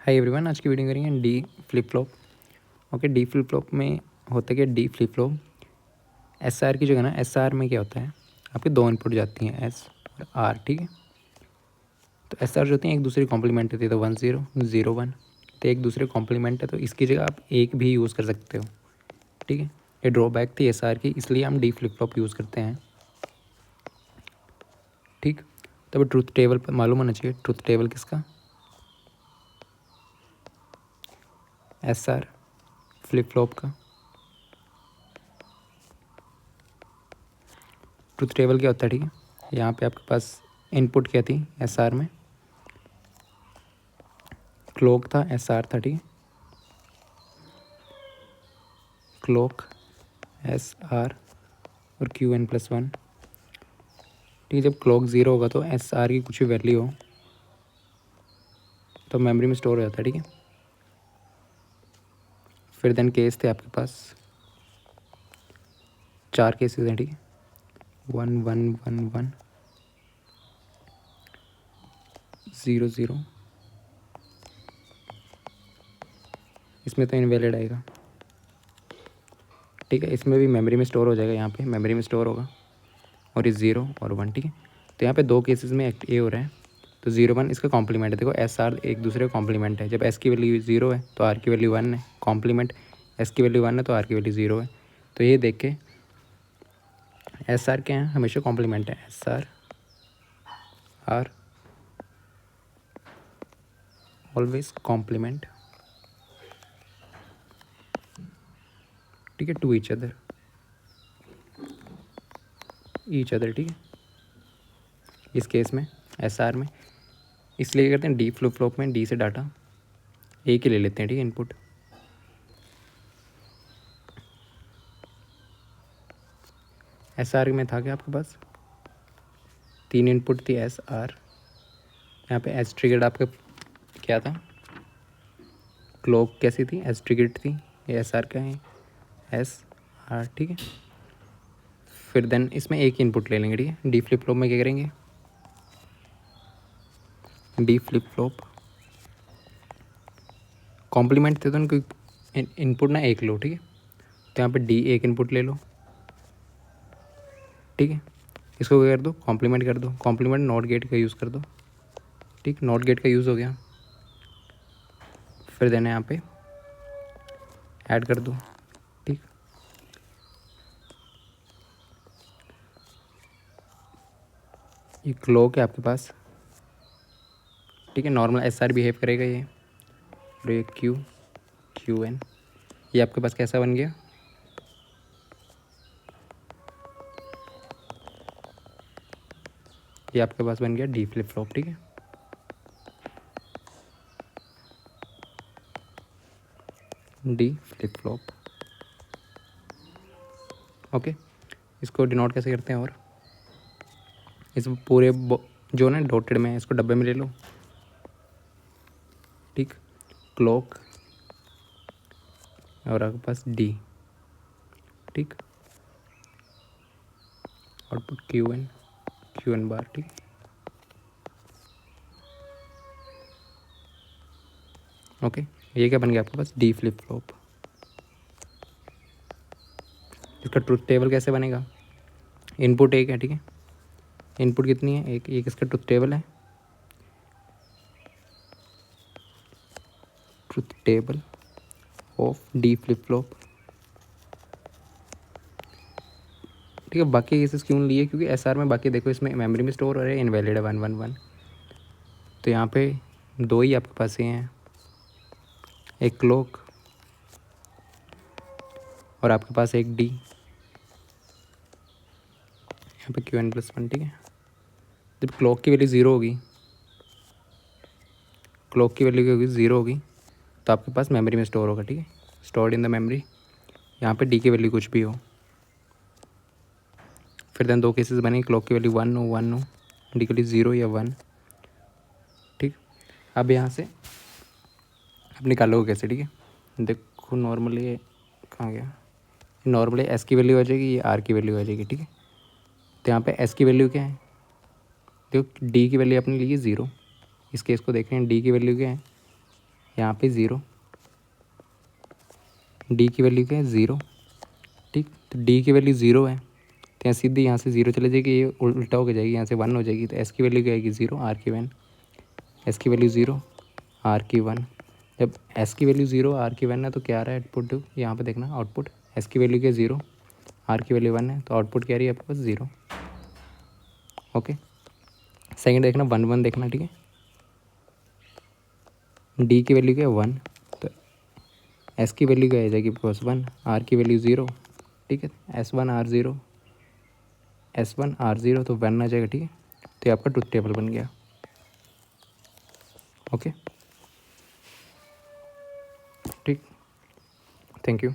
Hi everyone, आज की video करेंगे D flip flop. Okay, D flip flop में होता क्या, D flip flop S R की जगह ना, एस आर में क्या होता है, आपकी दो इनपुट जाती हैं एस और आर। ठीक है, तो एस आर जो होती हैं एक दूसरे कॉम्प्लीमेंट होती है, तो 1 0 0 1, तो एक दूसरे कॉम्प्लीमेंट है, तो इसकी जगह आप एक भी यूज़ कर सकते हो। ठीक है, ये ड्रॉबैक थी एस आर की, इसलिए हम डी फ्लिप फ्लॉप यूज़ करते हैं। ठीक, तब ट्रुथ टेबल पर मालूम होना चाहिए, ट्रुथ टेबल किसका, एस आर फ्लिप फ्लॉप का। ट्रुथ टेबल क्या होता है, ठीक है, यहाँ पे आपके पास इनपुट क्या थी एस आर में, क्लॉक था, एस आर था। ठीक है, क्लॉक एस आर और क्यू एन प्लस वन। ठीक है, जब क्लॉक ज़ीरो होगा तो एस आर की कुछ भी वैल्यू हो तो मेमोरी में स्टोर हो जाता है। ठीक है, फिर देन केस थे आपके पास, 4 केसेस हैं। ठीक है, 1 1 1 1 0 0, इसमें तो इनवैलिड आएगा। ठीक है, इसमें भी मेमोरी में स्टोर हो जाएगा, यहाँ पे मेमोरी में स्टोर होगा, और ये 0 और 1। ठीक है, तो यहाँ पे दो केसेस में ये हो रहा है, तो 0 1 इसका कॉम्प्लीमेंट है। देखो एस आर एक दूसरे का कॉम्प्लीमेंट है, जब एस की वैल्यू 0 है तो आर की वैल्यू 1 है, कॉम्प्लीमेंट एस की वैल्यू 1 है तो आर की वैल्यू 0 है। तो ये देख के एस आर क्या है, हमेशा कॉम्प्लीमेंट है, S R R always complement. ठीक है, टू ईच अदर, ठीक है, इस केस में एस आर में, इसलिए क्या करते हैं डी फ्लिप फ्लॉप में डी से डाटा एक ही ले लेते हैं। ठीक है, इनपुट एस आर में था क्या आपके पास, 3 इनपुट थी एस आर, यहाँ पे एस ट्रिगर्ड आपका क्या था, क्लॉक कैसी थी, एस ट्रिगर्ड थी, ये एस आर का है, एस आर। ठीक है, फिर देन इसमें एक इनपुट ले लेंगे। ठीक है, डी फ्लिप फ्लॉप में क्या करेंगे, डी फ्लिप फ्लॉप कॉम्प्लीमेंट थे तो उनको इनपुट ना एक लो। ठीक है, तो यहाँ पे डी एक इनपुट ले लो। ठीक है, इसको क्या कर दो, कॉम्प्लीमेंट कर दो, कॉम्प्लीमेंट नॉट गेट का यूज़ कर दो। ठीक, नॉट गेट का यूज़ हो गया, फिर देना यहाँ पे ऐड कर दो। ठीक, ये क्लॉक है आपके पास। ठीक है, नॉर्मल एस आर बिहेव करेगा ये, और ये क्यू क्यू एन, ये आपके पास कैसा बन गया, ये आपके पास बन गया डी फ्लिप फ्लॉप। ठीक है, डी फ्लिप फ्लॉप। ओके, इसको डिनोट कैसे करते हैं, और इस पूरे जो ना डॉटेड में है इसको डब्बे में ले लो। ठीक, क्लॉक और आपके पास डी। ठीक, आउटपुट क्यू एन बार। ठीक, ओके, ये क्या बन गया आपके पास, डी फ्लिप फ्लॉप। इसका ट्रुथ टेबल कैसे बनेगा, इनपुट एक है। ठीक है, इनपुट कितनी है, एक एक, इसका ट्रुथ टेबल है, truth table of D flip flop. ठीक है, बाकी केसेस क्यों लिए, क्योंकि एस आर में बाकी देखो इसमें मेमोरी में स्टोर हो रहा है, इनवैलिड है 1 1 1, तो यहाँ पे दो ही आपके पास ये हैं, एक क्लॉक और आपके पास एक डी, यहाँ पे क्यू एन प्लस वन। ठीक है, जब क्लॉक की वैल्यू ज़ीरो होगी, क्लॉक की वैल्यू क्या होगी, ज़ीरो होगी, तो आपके पास मेमोरी में स्टोर होगा। ठीक है, स्टोर्ड इन द मेमोरी, यहाँ पे डी की वैल्यू कुछ भी हो। फिर देन दो केसेस बने, क्लॉक की वैल्यू 1 हो, डी की वैल्यू 0 या 1। ठीक, अब यहाँ से अब निकालोगे कैसे। ठीक है, देखो नॉर्मली ये कहाँ गया, नॉर्मली एस की वैल्यू आ जाएगी, ये आर की वैल्यू आ जाएगी। ठीक है, तो यहाँ पे एस की वैल्यू क्या है, देखो डी की वैल्यू अपने लिए 0, इस केस को देख रहे हैं, डी की वैल्यू क्या है, यहाँ पे 0, डी की वैल्यू क्या है 0, ठीक। तो डी की वैल्यू 0 है तो यहाँ सीधी यहाँ से 0 चले जाएगी, ये उल्टा होकर जाएगी, यहाँ से 1 हो जाएगी। तो एस की वैल्यू क्या आएगी 0, आर की 1, एस की वैल्यू 0, आर की 1। जब एस की वैल्यू 0, आर की 1 है तो क्या आ रहा है आउटपुट, यहाँ पे देखना आउटपुट, एस की वैल्यू क्या 0, आर की वैल्यू 1 है तो आउटपुट क्या रही है आपके पास 0। ओके, सेकंड देखना 1 1 देखना, ठीक है। डी की वैल्यू क्या है 1, तो एस की वैल्यू क्या आ जाएगी आपके पास 1, आर की वैल्यू 0, ठीक है। S1 R0, S1 R0 तो 1 आ जाएगा, ठीक है। तो ये आपका ट्रुथ टेबल बन गया। ओके, ठीक, थैंक यू।